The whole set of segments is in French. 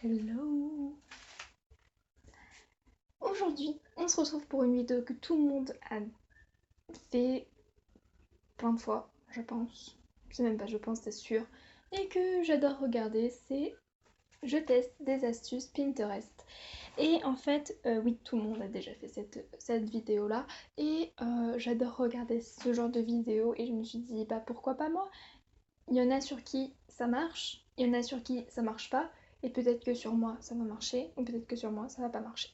Hello. Aujourd'hui, on se retrouve pour une vidéo que tout le monde a fait plein de fois, je pense. C'est même pas je pense, c'est sûr. Et que j'adore regarder, c'est je teste des astuces Pinterest. Et en fait, oui, tout le monde a déjà fait cette vidéo-là. Et j'adore regarder ce genre de vidéos. Et je me suis dit, bah pourquoi pas moi? Il y en a sur qui ça marche, il y en a sur qui ça marche pas. Et peut-être que sur moi ça va marcher, ou peut-être que sur moi ça va pas marcher.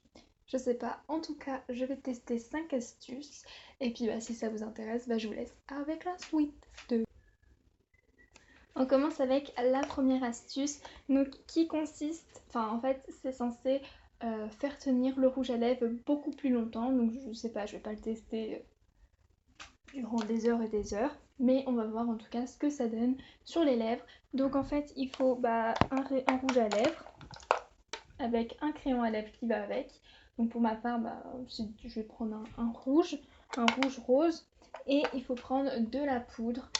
Je sais pas, en tout cas, je vais tester 5 astuces. Et puis bah, si ça vous intéresse, bah, je vous laisse avec la suite. On commence avec la première astuce, donc, qui consiste, enfin en fait c'est censé faire tenir le rouge à lèvres beaucoup plus longtemps. Donc je sais pas, je vais pas le tester durant des heures et des heures. Mais on va voir en tout cas ce que ça donne sur les lèvres. Donc en fait il faut un rouge à lèvres avec un crayon à lèvres qui va avec. Donc pour ma part, je vais prendre un rouge rose, et il faut prendre de la poudre.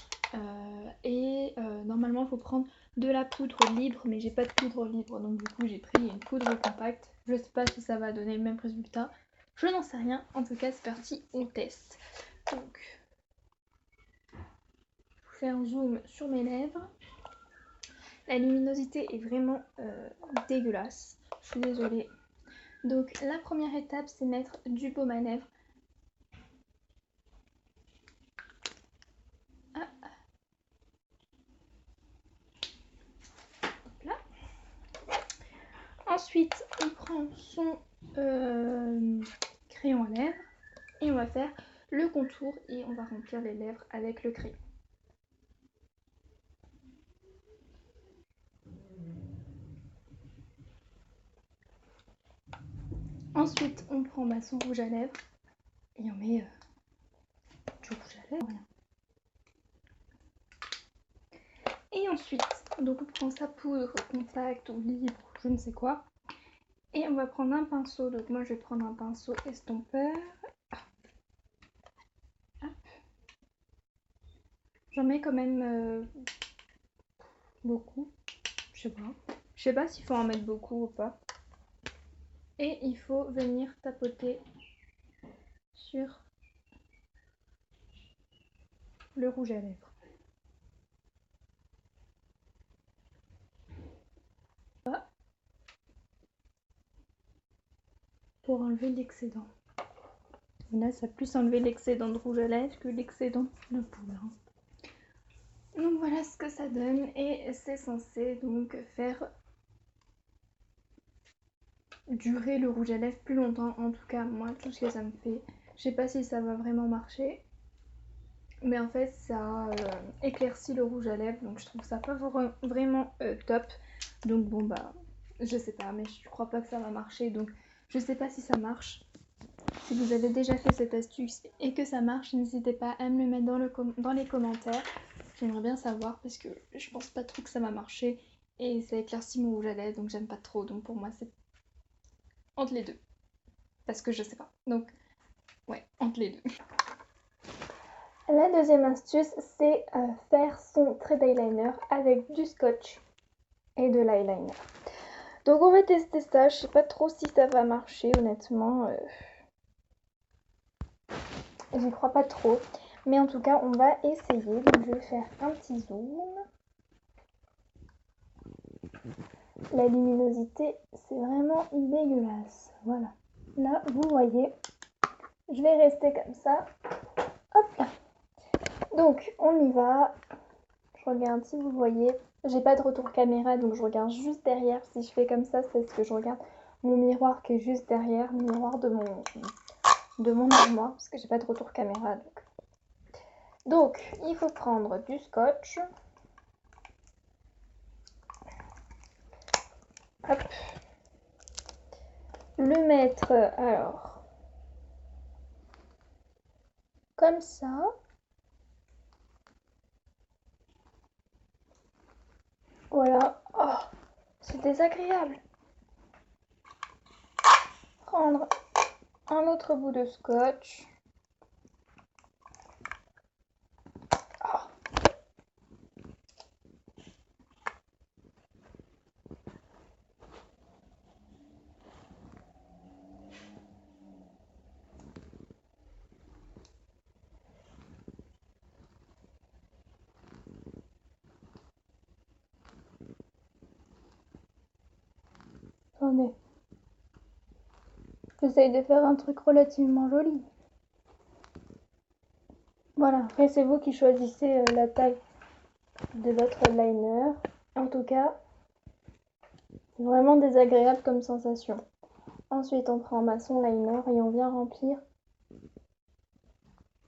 Normalement il faut prendre de la poudre libre, mais j'ai pas de poudre libre, donc du coup j'ai pris une poudre compacte. Je sais pas si ça va donner le même résultat, je n'en sais rien. En tout cas c'est parti, on teste. Donc je vous fais un zoom sur mes lèvres. La luminosité est vraiment dégueulasse, je suis désolée. Donc la première étape, c'est mettre du baume à lèvres. Ah. Là. Ensuite, on prend son crayon à lèvres et on va faire le contour et on va remplir les lèvres avec le crayon. Ensuite, on prend son rouge à lèvres et on met du rouge à lèvres. Et ensuite, donc on prend sa poudre compacte ou libre, je ne sais quoi. Et on va prendre un pinceau. Donc moi, je vais prendre un pinceau estompeur. J'en mets quand même beaucoup. Je sais pas. Je sais pas s'il faut en mettre beaucoup ou pas. Et il faut venir tapoter sur le rouge à lèvres. Pour enlever l'excédent. Là, ça a plus enlevé l'excédent de rouge à lèvres que l'excédent de poudre. Donc voilà ce que ça donne, et c'est censé donc faire durer le rouge à lèvres plus longtemps. En tout cas, moi, tout ce que ça me fait. Je sais pas si ça va vraiment marcher, mais en fait ça éclaircit le rouge à lèvres, donc je trouve ça pas vraiment top. Donc bon bah je sais pas, mais je crois pas que ça va marcher, donc je sais pas si ça marche. Si vous avez déjà fait cette astuce et que ça marche, n'hésitez pas à me le mettre dans les commentaires. J'aimerais bien savoir, parce que je pense pas trop que ça va marcher et ça éclaircit mon rouge à lèvres, donc j'aime pas trop. Donc pour moi c'est entre les deux, parce que je sais pas. Donc ouais, entre les deux. La deuxième astuce, c'est faire son trait d'eyeliner avec du scotch et de l'eyeliner. Donc on va tester ça, je sais pas trop si ça va marcher, honnêtement. J'y crois pas trop. Mais en tout cas, on va essayer. Donc je vais faire un petit zoom. La luminosité, c'est vraiment dégueulasse. Voilà. Là, vous voyez. Je vais rester comme ça. Hop là. Donc, on y va. Je regarde si vous voyez. J'ai pas de retour caméra, donc je regarde juste derrière. Si je fais comme ça, c'est parce que je regarde mon miroir qui est juste derrière, le miroir de mon armoire, parce que j'ai pas de retour caméra. Donc, il faut prendre du scotch. Hop. Le mettre, alors, comme ça. Voilà. Oh, c'est désagréable. Prendre un autre bout de scotch. Oh. Attendez. J'essaye de faire un truc relativement joli. Voilà, après c'est vous qui choisissez la taille de votre liner. En tout cas, c'est vraiment désagréable comme sensation. Ensuite, on prend son liner et on vient remplir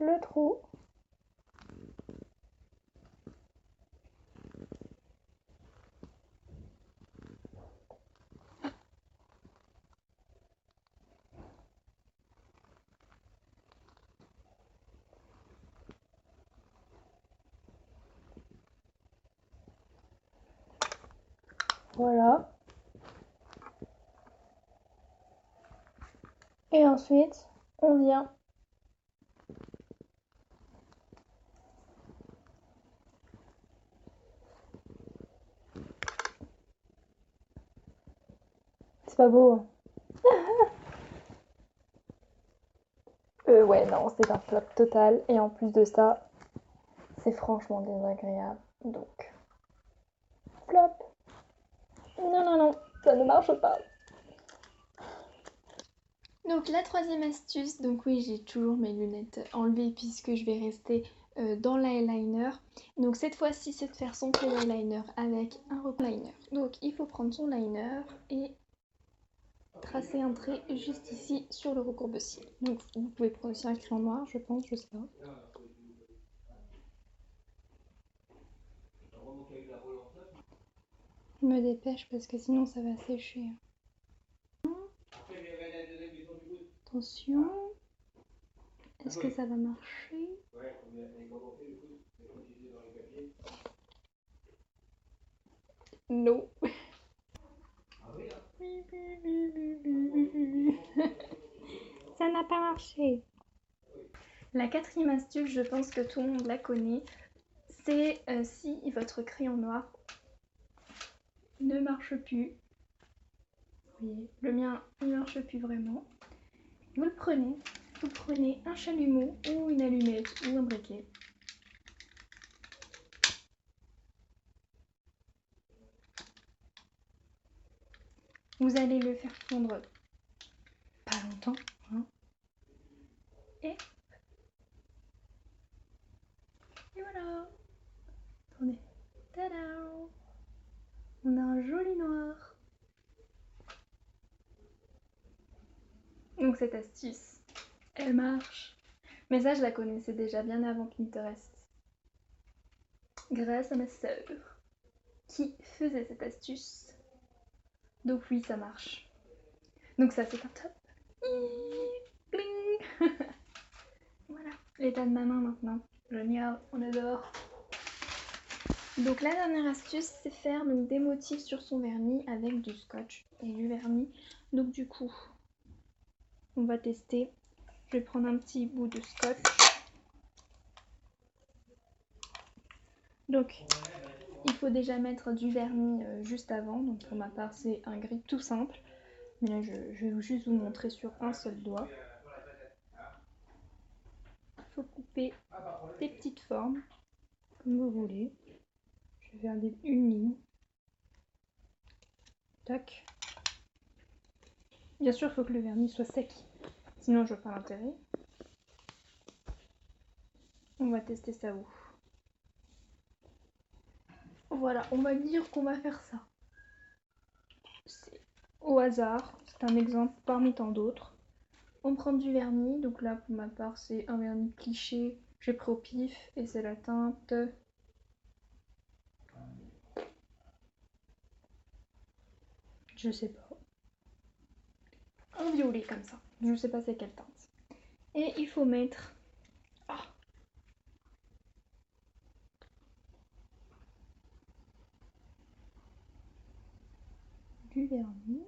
le trou. Voilà. Et ensuite, on vient c'est pas beau. Ouais, non, c'est un flop total. Et en plus de ça, c'est franchement désagréable. Donc, flop. Non, non, non, ça ne marche pas. Donc la troisième astuce, donc oui j'ai toujours mes lunettes enlevées puisque je vais rester dans l'eyeliner. Donc cette fois-ci c'est de faire son eyeliner avec un liner. Donc il faut prendre son liner et tracer un trait juste ici sur le recourbe-cils. Donc vous pouvez prendre aussi un crayon noir je pense, je sais pas. Je me dépêche parce que sinon ça va sécher. Attention. Est-ce que ça va marcher? Non. Ça n'a pas marché. La quatrième astuce, je pense que tout le monde la connaît, c'est si votre crayon noir ne marche plus. Vous voyez, le mien ne marche plus vraiment. Vous prenez un chalumeau ou une allumette ou un briquet. Vous allez le faire fondre pas longtemps. Hein. Et voilà. Attendez. Tada! On a un joli noir. Donc cette astuce, elle marche. Mais ça, je la connaissais déjà bien avant Pinterest. Grâce à ma sœur qui faisait cette astuce. Donc oui, ça marche. Donc ça, c'est un top. Bling. Voilà, l'état de ma main maintenant. Génial, on adore. Donc la dernière astuce, c'est faire donc, des motifs sur son vernis avec du scotch et du vernis. Donc du coup, on va tester. Je vais prendre un petit bout de scotch. Donc, il faut déjà mettre du vernis juste avant. Donc pour ma part, c'est un gris tout simple. Mais là, je vais juste vous montrer sur un seul doigt. Il faut couper des petites formes, comme vous voulez. Je vais faire une ligne. Tac. Bien sûr, il faut que le vernis soit sec. Sinon, je vois pas l'intérêt. On va tester ça où. Voilà, on va dire qu'on va faire ça. C'est au hasard, c'est un exemple parmi tant d'autres. On prend du vernis, donc là pour ma part c'est un vernis cliché, j'ai pris au pif et c'est la teinte je sais pas, un violet comme ça, je sais pas c'est quelle teinte. Et il faut mettre du vernis.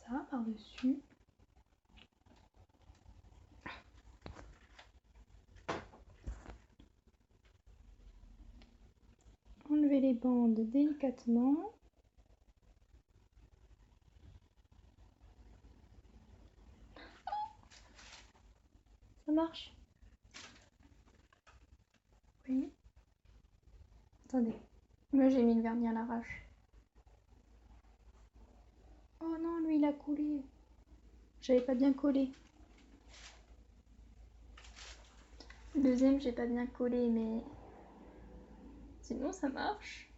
Ça par-dessus. Enlever les bandes délicatement. Ça marche. Oui. Attendez. Moi j'ai mis le vernis à l'arrache. Oh non, lui il a coulé. J'avais pas bien collé. Le deuxième j'ai pas bien collé mais sinon ça marche.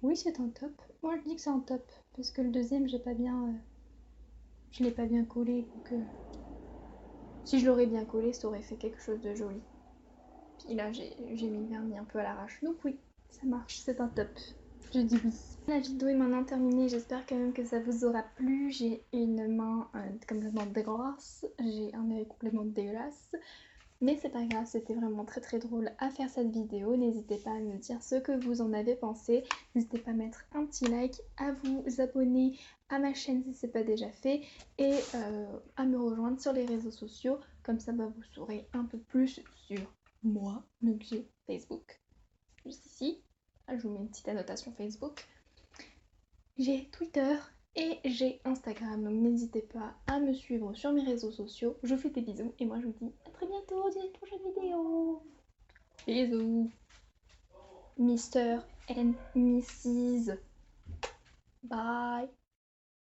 Oui c'est un top. Moi je dis que c'est un top. Parce que le deuxième j'ai pas bien. Je l'ai pas bien collé donc. Si je l'aurais bien collé, ça aurait fait quelque chose de joli. Puis là j'ai mis le vernis un peu à l'arrache. Donc oui, ça marche, c'est un top. Je dis oui. La vidéo est maintenant terminée, j'espère quand même que ça vous aura plu. J'ai une main complètement dégueulasse, j'ai un œil complètement dégueulasse. Mais c'est pas grave, c'était vraiment très très drôle à faire cette vidéo. N'hésitez pas à me dire ce que vous en avez pensé. N'hésitez pas à mettre un petit like, à vous abonner à ma chaîne si ce n'est pas déjà fait. Et à me rejoindre sur les réseaux sociaux. Comme ça vous saurez un peu plus sur moi. Donc j'ai Facebook, juste ici. Je vous mets une petite annotation Facebook. J'ai Twitter et j'ai Instagram, donc n'hésitez pas à me suivre sur mes réseaux sociaux. Je vous fais des bisous et moi je vous dis à très bientôt dans une prochaine vidéo. Bisous, Mr. and Mrs. Bye.